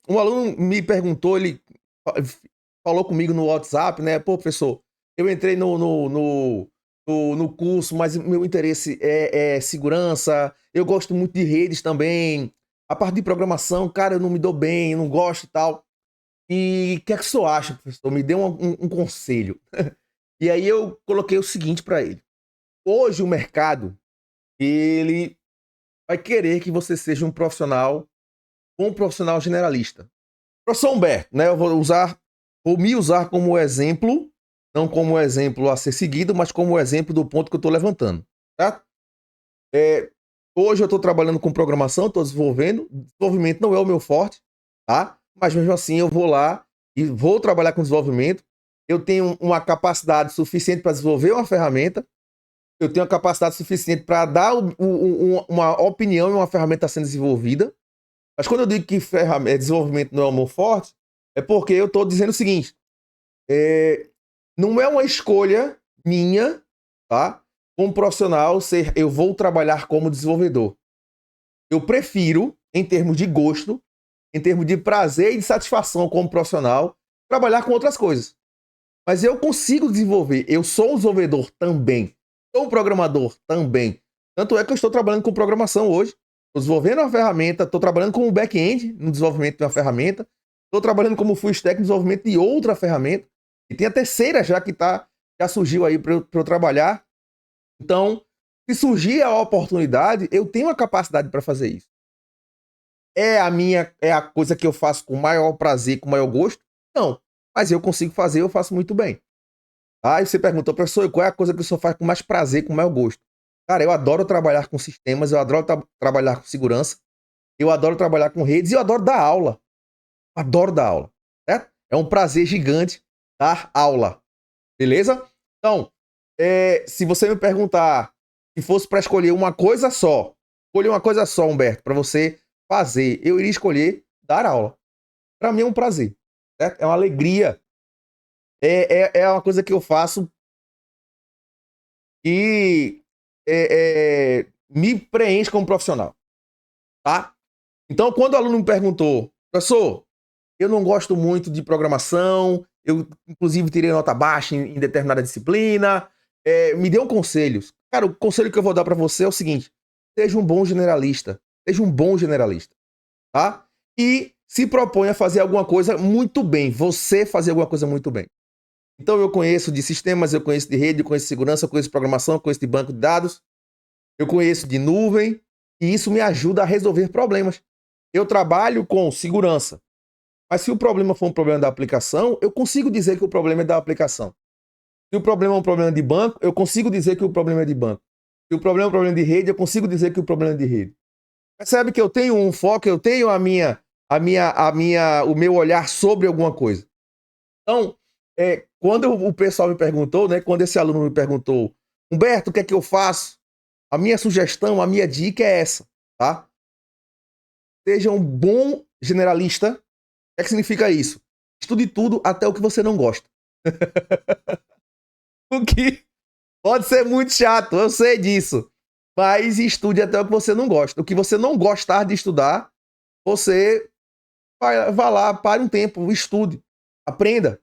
um aluno me perguntou, ele falou comigo no WhatsApp, né? Pô, professor, eu entrei no curso, mas meu interesse é segurança, eu gosto muito de redes também. A parte de programação, cara, eu não me dou bem, eu não gosto e tal. E o que é que o senhor acha, professor? Me dê um conselho. E aí eu coloquei o seguinte para ele. Hoje o mercado, ele vai querer que você seja um profissional generalista. Professor Humberto, né? Vou me usar como exemplo, não como exemplo a ser seguido, mas como exemplo do ponto que eu estou levantando, tá? É, hoje eu estou trabalhando com programação, estou desenvolvendo. Desenvolvimento não é o meu forte, tá? Mas mesmo assim eu vou lá e vou trabalhar com desenvolvimento. Eu tenho uma capacidade suficiente para desenvolver uma ferramenta. Eu tenho a capacidade suficiente para dar uma opinião em uma ferramenta sendo desenvolvida. Mas quando eu digo que desenvolvimento não é o meu forte, é porque eu estou dizendo o seguinte: não é uma escolha minha, tá? Como profissional, eu vou trabalhar como desenvolvedor. Eu prefiro, em termos de gosto, em termos de prazer e de satisfação como profissional, trabalhar com outras coisas. Mas eu consigo desenvolver. Eu sou um desenvolvedor também. Sou um programador também. Tanto é que eu estou trabalhando com programação hoje. Estou desenvolvendo uma ferramenta, estou trabalhando como back-end no desenvolvimento de uma ferramenta. Estou trabalhando como full stack no desenvolvimento de outra ferramenta. E tem a terceira já surgiu aí para eu trabalhar. Então, se surgir a oportunidade, eu tenho a capacidade para fazer isso. É a coisa que eu faço com maior prazer, com maior gosto? Não. Mas eu consigo fazer, eu faço muito bem. Aí você perguntou, professor, qual é a coisa que o senhor faz com mais prazer, com maior gosto? Cara, eu adoro trabalhar com sistemas, eu adoro trabalhar com segurança, eu adoro trabalhar com redes e eu adoro dar aula. Adoro dar aula, certo? É um prazer gigante dar aula, beleza? Então, se você me perguntar se fosse para escolher uma coisa só, Humberto, para você fazer, eu iria escolher dar aula. Para mim é um prazer, certo? É uma alegria. É uma coisa que eu faço e me preenche como profissional, tá? Então, quando o aluno me perguntou, professor, eu não gosto muito de programação, eu inclusive tirei nota baixa em determinada disciplina, me dê um conselho. Cara, o conselho que eu vou dar para você é o seguinte: seja um bom generalista, seja um bom generalista, tá? E se propõe a fazer alguma coisa muito bem, você fazer alguma coisa muito bem. Então eu conheço de sistemas, eu conheço de rede, eu conheço de segurança, eu conheço de programação, eu conheço de banco de dados, eu conheço de nuvem, e isso me ajuda a resolver problemas. Eu trabalho com segurança, mas se o problema for um problema da aplicação, eu consigo dizer que o problema é da aplicação. Se o problema é um problema de banco, eu consigo dizer que o problema é de banco. Se o problema é um problema de rede, eu consigo dizer que o problema é de rede. Percebe que eu tenho um foco, eu tenho o meu olhar sobre alguma coisa. Então, quando o pessoal me perguntou, né, quando esse aluno me perguntou, Humberto, o que é que eu faço? A minha sugestão, a minha dica é essa, tá? Seja um bom generalista. O que é que significa isso? Estude tudo até o que você não gosta. O que pode ser muito chato, eu sei disso. Mas estude até o que você não gosta. O que você não gostar de estudar, você vai lá, pare um tempo, estude, aprenda.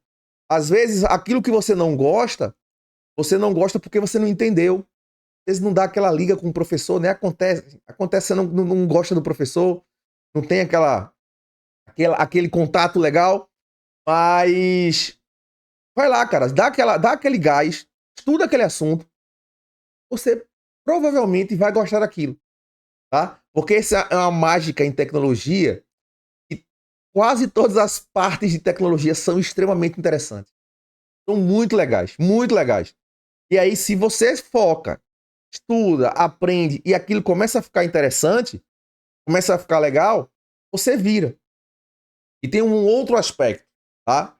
Às vezes, aquilo que você não gosta porque você não entendeu. Às vezes não dá aquela liga com o professor, né? Acontece você não gosta do professor, não tem aquele contato legal, mas vai lá, cara, dá aquele gás, estuda aquele assunto, você provavelmente vai gostar daquilo, tá? Porque essa é uma mágica em tecnologia e quase todas as partes de tecnologia são extremamente interessantes. São muito legais, muito legais. E aí, se você foca, estuda, aprende e aquilo começa a ficar interessante, começa a ficar legal, você vira. E tem um outro aspecto, tá?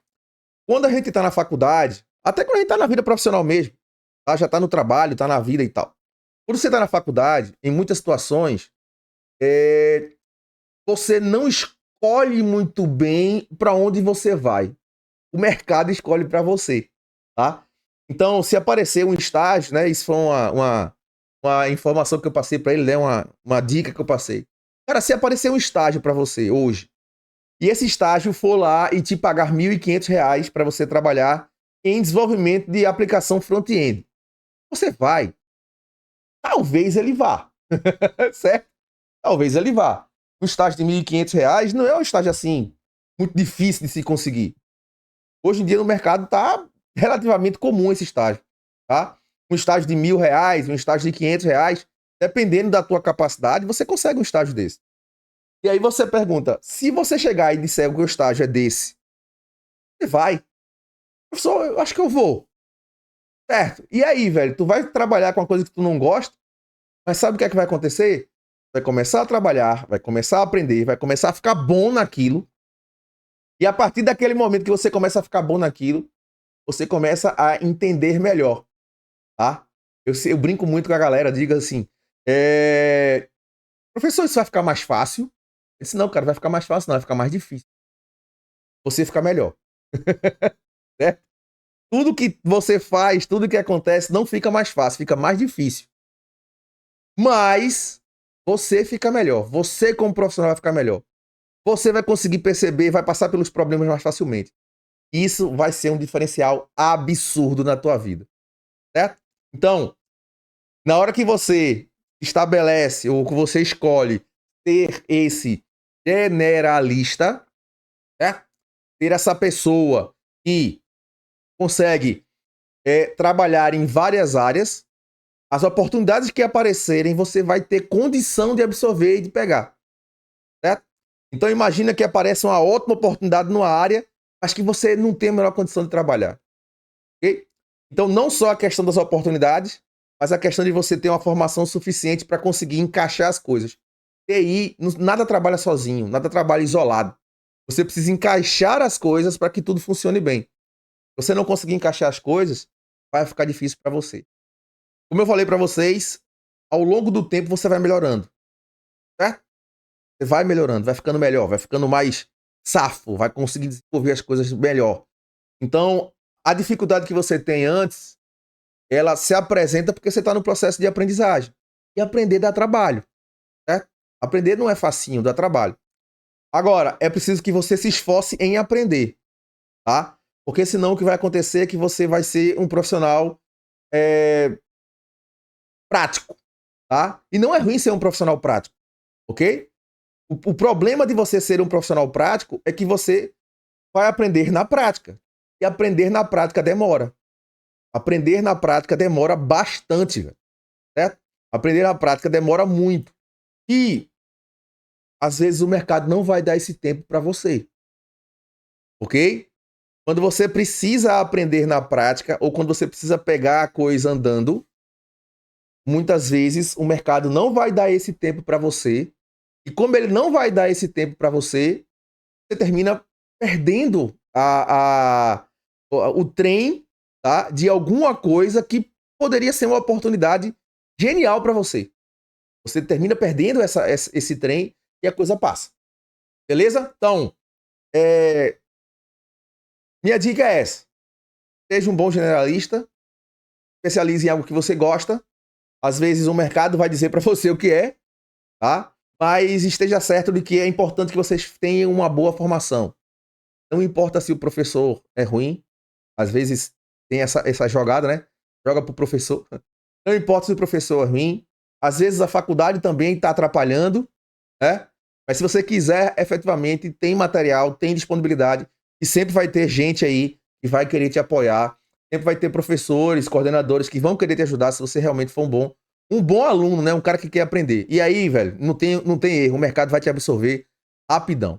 Quando a gente tá na faculdade, até quando a gente tá na vida profissional mesmo, tá? Já tá no trabalho, tá na vida e tal. Quando você tá na faculdade, em muitas situações, você não escolhe muito bem para onde você vai. O mercado escolhe para você, tá? Então, se aparecer um estágio, né? Isso foi uma informação que eu passei para ele, né? Uma dica que eu passei. Cara, se aparecer um estágio para você hoje e esse estágio for lá e te pagar R$ 1.500 para você trabalhar em desenvolvimento de aplicação front-end. Você vai? Talvez ele vá. Certo? Talvez ele vá. Um estágio de R$ 1.500 não é um estágio assim muito difícil de se conseguir. Hoje em dia no mercado está relativamente comum esse estágio, tá? Um estágio de R$ 1.000, um estágio de R$ 500, dependendo da tua capacidade, você consegue um estágio desse. E aí você pergunta, se você chegar e disser que o estágio é desse, você vai? Professor, eu acho que eu vou. Certo? E aí, velho, tu vai trabalhar com uma coisa que tu não gosta, mas sabe o que é que vai acontecer? Vai começar a trabalhar, vai começar a aprender, vai começar a ficar bom naquilo. E a partir daquele momento que você começa a ficar bom naquilo, você começa a entender melhor, tá? Eu brinco muito com a galera, diga assim, professor, isso vai ficar mais fácil? Eu disse, não, cara, vai ficar mais fácil não, vai ficar mais difícil. Você fica melhor. Certo? Tudo que você faz, tudo que acontece, não fica mais fácil, fica mais difícil. Mas você fica melhor. Você, como profissional, vai ficar melhor. Você vai conseguir perceber, vai passar pelos problemas mais facilmente. Isso vai ser um diferencial absurdo na tua vida. Certo? Então, na hora que você estabelece ou que você escolhe ter esse generalista, certo? Ter essa pessoa que consegue trabalhar em várias áreas, as oportunidades que aparecerem, você vai ter condição de absorver e de pegar. Certo? Então imagina que aparece uma ótima oportunidade numa área, mas que você não tem a menor condição de trabalhar. Okay? Então não só a questão das oportunidades, mas a questão de você ter uma formação suficiente para conseguir encaixar as coisas. TI, nada trabalha sozinho, nada trabalha isolado. Você precisa encaixar as coisas para que tudo funcione bem. Se você não conseguir encaixar as coisas, vai ficar difícil para você. Como eu falei para vocês, ao longo do tempo você vai melhorando. Certo? Você vai melhorando, vai ficando melhor, vai ficando mais safo, vai conseguir desenvolver as coisas melhor. Então, a dificuldade que você tem antes, ela se apresenta porque você está no processo de aprendizagem. E aprender dá trabalho. Certo? Aprender não é facinho, dá trabalho. Agora, é preciso que você se esforce em aprender. Tá? Porque senão o que vai acontecer é que você vai ser um profissional prático. Tá? E não é ruim ser um profissional prático. Ok? O problema de você ser um profissional prático é que você vai aprender na prática. E aprender na prática demora. Aprender na prática demora bastante. Certo? Aprender na prática demora muito. E, às vezes, o mercado não vai dar esse tempo para você. Ok? Quando você precisa aprender na prática ou quando você precisa pegar a coisa andando, muitas vezes o mercado não vai dar esse tempo para você. E como ele não vai dar esse tempo para você, você termina perdendo o trem, tá, de alguma coisa que poderia ser uma oportunidade genial para você. Você termina perdendo esse trem e a coisa passa. Beleza? Então, minha dica é essa. Seja um bom generalista, especialize em algo que você gosta. Às vezes o mercado vai dizer para você o que é, tá? Mas esteja certo de que é importante que vocês tenham uma boa formação. Não importa se o professor é ruim, às vezes tem essa jogada, né? Joga pro professor. Não importa se o professor é ruim, às vezes a faculdade também está atrapalhando, né? Mas se você quiser, efetivamente, tem material, tem disponibilidade, e sempre vai ter gente aí que vai querer te apoiar, sempre vai ter professores, coordenadores que vão querer te ajudar se você realmente for um bom aluno, né? Um cara que quer aprender. E aí, velho, não tem erro, o mercado vai te absorver rapidão.